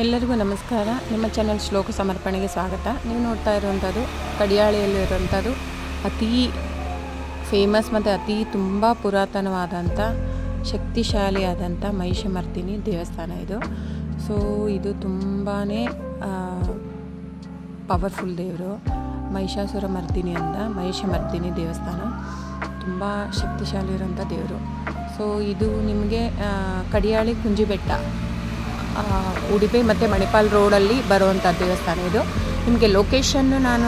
ಎಲ್ಲರಿಗೂ ನಮಸ್ಕಾರ. ನಿಮ್ಮ ಚಾನೆಲ್ ಶ್ಲೋಕ ಸಮರ್ಪಣೆಗೆ ಸ್ವಾಗತ. ನೀವು ನೋಡ್ತಾ ಇರುವಂಥದ್ದು ಕಡಿಯಾಳಿಯಲ್ಲಿರುವಂಥದ್ದು ಅತಿ ಫೇಮಸ್ ಮತ್ತು ಅತಿ ತುಂಬ ಪುರಾತನವಾದಂಥ ಶಕ್ತಿಶಾಲಿಯಾದಂಥ ಮಹಿಷಮರ್ದಿನಿ ದೇವಸ್ಥಾನ ಇದು. ಸೊ ಇದು ತುಂಬಾ ಪವರ್ಫುಲ್ ದೇವರು. ಮಹಿಷಾಸುರ ಮರ್ದಿನಿ ಅಂತ ಮಹಿಷಮರ್ದಿನಿ ದೇವಸ್ಥಾನ ತುಂಬ ಶಕ್ತಿಶಾಲಿ ಇರೋಂಥ ದೇವರು. ಸೊ ಇದು ನಿಮಗೆ ಕಡಿಯಾಳಿ ಕುಂಜಿಬೆಟ್ಟ ಉಡುಪಿ ಮತ್ತು ಮಣಿಪಾಲ್ ರೋಡಲ್ಲಿ ಬರುವಂಥ ದೇವಸ್ಥಾನ ಇದು. ನಿಮಗೆ ಲೊಕೇಶನ್ನು ನಾನು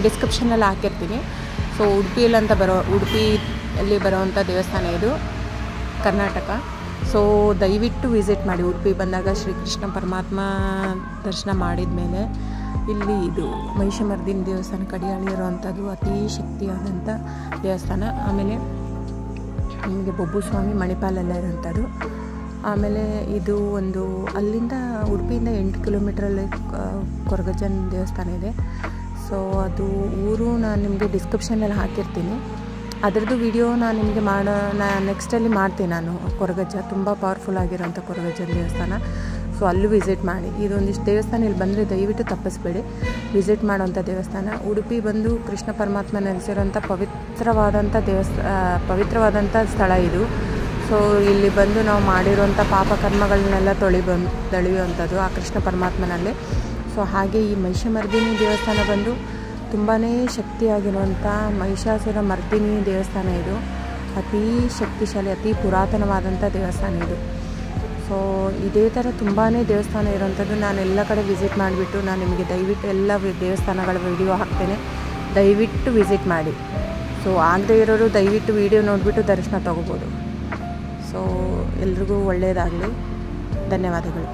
ಡಿಸ್ಕ್ರಿಪ್ಷನಲ್ಲಿ ಹಾಕಿರ್ತೀನಿ. ಸೊ ಉಡುಪಿಯಲ್ಲಿ ಬರುವಂಥ ದೇವಸ್ಥಾನ ಇದು, ಕರ್ನಾಟಕ. ಸೊ ದಯವಿಟ್ಟು ವಿಸಿಟ್ ಮಾಡಿ. ಉಡುಪಿ ಬಂದಾಗ ಶ್ರೀಕೃಷ್ಣ ಪರಮಾತ್ಮ ದರ್ಶನ ಮಾಡಿದ ಮೇಲೆ ಇಲ್ಲಿ ಇದು ಮಹಿಷಮರ್ದಿನಿ ದೇವಸ್ಥಾನ ಕಡಿಯಾಳಿ ಇರುವಂಥದ್ದು ಅತಿ ಶಕ್ತಿಯಾದಂಥ ದೇವಸ್ಥಾನ. ಆಮೇಲೆ ನಿಮಗೆ ಬೊಬ್ಬು ಸ್ವಾಮಿ ಮಣಿಪಾಲೆಲ್ಲ ಇರೋಂಥದ್ದು. ಆಮೇಲೆ ಇದು ಒಂದು ಅಲ್ಲಿಂದ ಉಡುಪಿಯಿಂದ 8 ಕಿಲೋಮೀಟ್ರಲ್ಲಿ ಕೊರಗಜ್ಜನ ದೇವಸ್ಥಾನ ಇದೆ. ಸೊ ಅದು ಊರು ನಾನು ನಿಮಗೆ ಡಿಸ್ಕ್ರಿಪ್ಷನಲ್ಲಿ ಹಾಕಿರ್ತೀನಿ. ಅದರದ್ದು ವಿಡಿಯೋ ನಾನು ನಿಮಗೆ ನೆಕ್ಸ್ಟಲ್ಲಿ ಮಾಡ್ತೀನಿ. ನಾನು ಕೊರಗಜ್ಜ ತುಂಬ ಪವರ್ಫುಲ್ ಆಗಿರೋಂಥ ಕೊರಗಜ್ಜನ ದೇವಸ್ಥಾನ. ಸೊ ಅಲ್ಲೂ ವಿಸಿಟ್ ಮಾಡಿ. ಇದೊಂದಿಷ್ಟು ದೇವಸ್ಥಾನ ಇಲ್ಲಿ ಬಂದರೆ ದಯವಿಟ್ಟು ತಪ್ಪಿಸ್ಬೇಡಿ, ವಿಸಿಟ್ ಮಾಡೋವಂಥ ದೇವಸ್ಥಾನ. ಉಡುಪಿ ಬಂದು ಕೃಷ್ಣ ಪರಮಾತ್ಮ ನೆಲೆಸಿರೋಂಥ ಪವಿತ್ರವಾದಂಥ ಸ್ಥಳ ಇದು. ಸೊ ಇಲ್ಲಿ ಬಂದು ನಾವು ಮಾಡಿರುವಂಥ ಪಾಪಕರ್ಮಗಳನ್ನೆಲ್ಲ ತೊಳೆಯುವಂಥದ್ದು ಆ ಕೃಷ್ಣ ಪರಮಾತ್ಮನಲ್ಲಿ. ಸೊ ಹಾಗೆ ಈ ಮಹಿಷಮರ್ದಿನಿ ದೇವಸ್ಥಾನ ಬಂದು ತುಂಬಾ ಶಕ್ತಿಯಾಗಿರುವಂಥ ಮಹಿಷಾಸುರ ಮರ್ದಿನಿ ದೇವಸ್ಥಾನ ಇದು. ಅತೀ ಶಕ್ತಿಶಾಲಿ, ಅತಿ ಪುರಾತನವಾದಂಥ ದೇವಸ್ಥಾನ ಇದು. ಸೊ ಇದೇ ಥರ ತುಂಬಾ ದೇವಸ್ಥಾನ ಇರೋವಂಥದ್ದು. ನಾನು ಎಲ್ಲ ಕಡೆ ವಿಸಿಟ್ ಮಾಡಿಬಿಟ್ಟು ನಾನು ನಿಮಗೆ ದಯವಿಟ್ಟು ಎಲ್ಲ ದೇವಸ್ಥಾನಗಳ ವಿಡಿಯೋ ಹಾಕ್ತೇನೆ, ದಯವಿಟ್ಟು ವಿಸಿಟ್ ಮಾಡಿ. ಸೊ ಆಗದೇ ಇರೋರು ದಯವಿಟ್ಟು ವಿಡಿಯೋ ನೋಡಿಬಿಟ್ಟು ದರ್ಶನ ತೊಗೋಬೋದು. ಸೊ ಎಲ್ರಿಗೂ ಒಳ್ಳೆಯದಾಗಲಿ. ಧನ್ಯವಾದಗಳು.